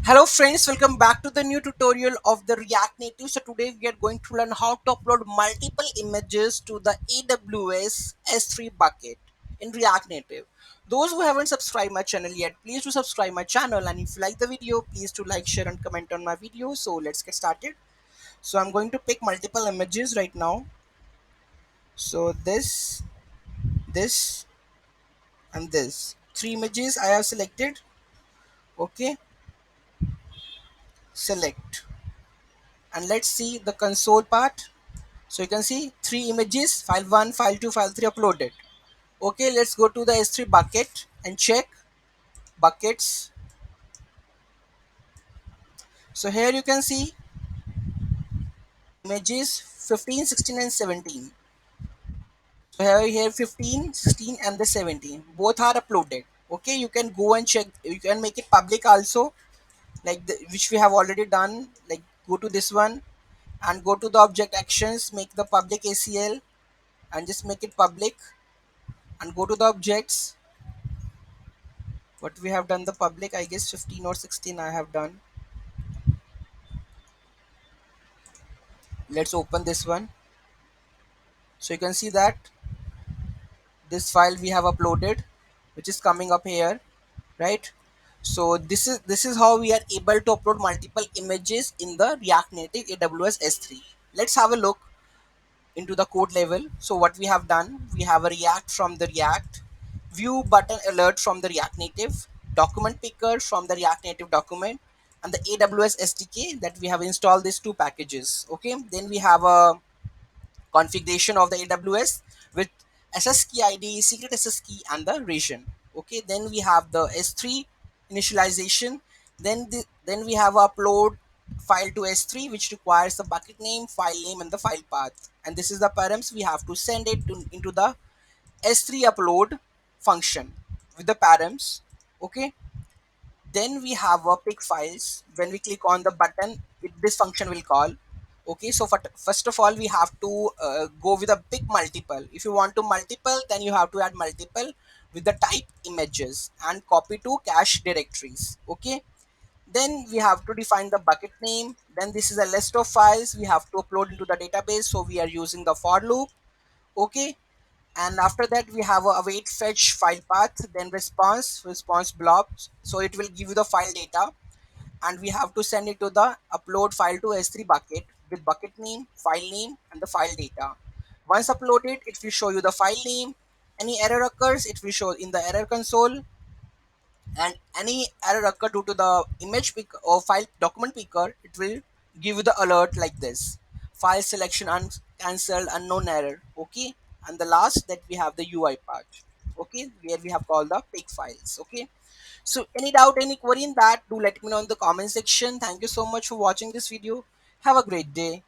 Hello friends, welcome back to the new tutorial of the React Native. So today we are going to learn how to upload multiple images to the AWS S3 Bucket in React Native. Those who haven't subscribed my channel yet, please do subscribe my channel, and if you like the video, please do like, share and comment on my video. So let's get started. So I'm going to pick multiple images right now. So this and this. Three images I have selected. Okay, select. And let's see the console part. So you can see three images, file 1, file 2, file 3 uploaded. Okay, let's go to the S3 bucket and check buckets. So here you can see images 15, 16 and 17. So here 15, 16 and the 17. Both are uploaded. Okay, you can go and check. You can make it public also, like which we have already done. Like go to this one and go to the object actions, make the public ACL and just make it public and go to the objects. What we have done the public, I guess 15 or 16 I have done. Let's open this one. So you can see that this file we have uploaded, which is coming up here, right? So this is how we are able to upload multiple images in the React Native AWS S3. Let's have a look into the code level. So what we have done, we have a React from the React, view button alert from the React Native, document picker from the React Native document, and the AWS SDK that we have installed these two packages. Okay, then we have a configuration of the AWS with SS key ID, secret SS key, and the region. Okay, then we have the S3 initialization. Then we have upload file to S3, which requires the bucket name, file name, and the file path. And this is the params we have to send it into the S3 upload function with the params. Okay, then we have a pick files. When we click on the button, this function will call. Okay, so first of all we have to go with a pick multiple. If you want to multiple, then you have to add multiple with the type images and copy to cache directories. Okay, then we have to define the bucket name. Then this is a list of files we have to upload into the database, so we are using the for loop. Okay, and after that we have a await fetch file path, then response blobs, so it will give you the file data, and we have to send it to the upload file to S3 bucket with bucket name, file name, and the file data. Once uploaded, it will show you the file name. Any error occurs, it will show in the error console, and any error occur due to the image pick or file document picker, it will give you the alert like this: file selection cancelled, unknown error. Okay, and the last that we have the UI part. Okay, where we have called the pick files. Okay, so any doubt, any query in that, do let me know in the comment section. Thank you so much for watching this video. Have a great day.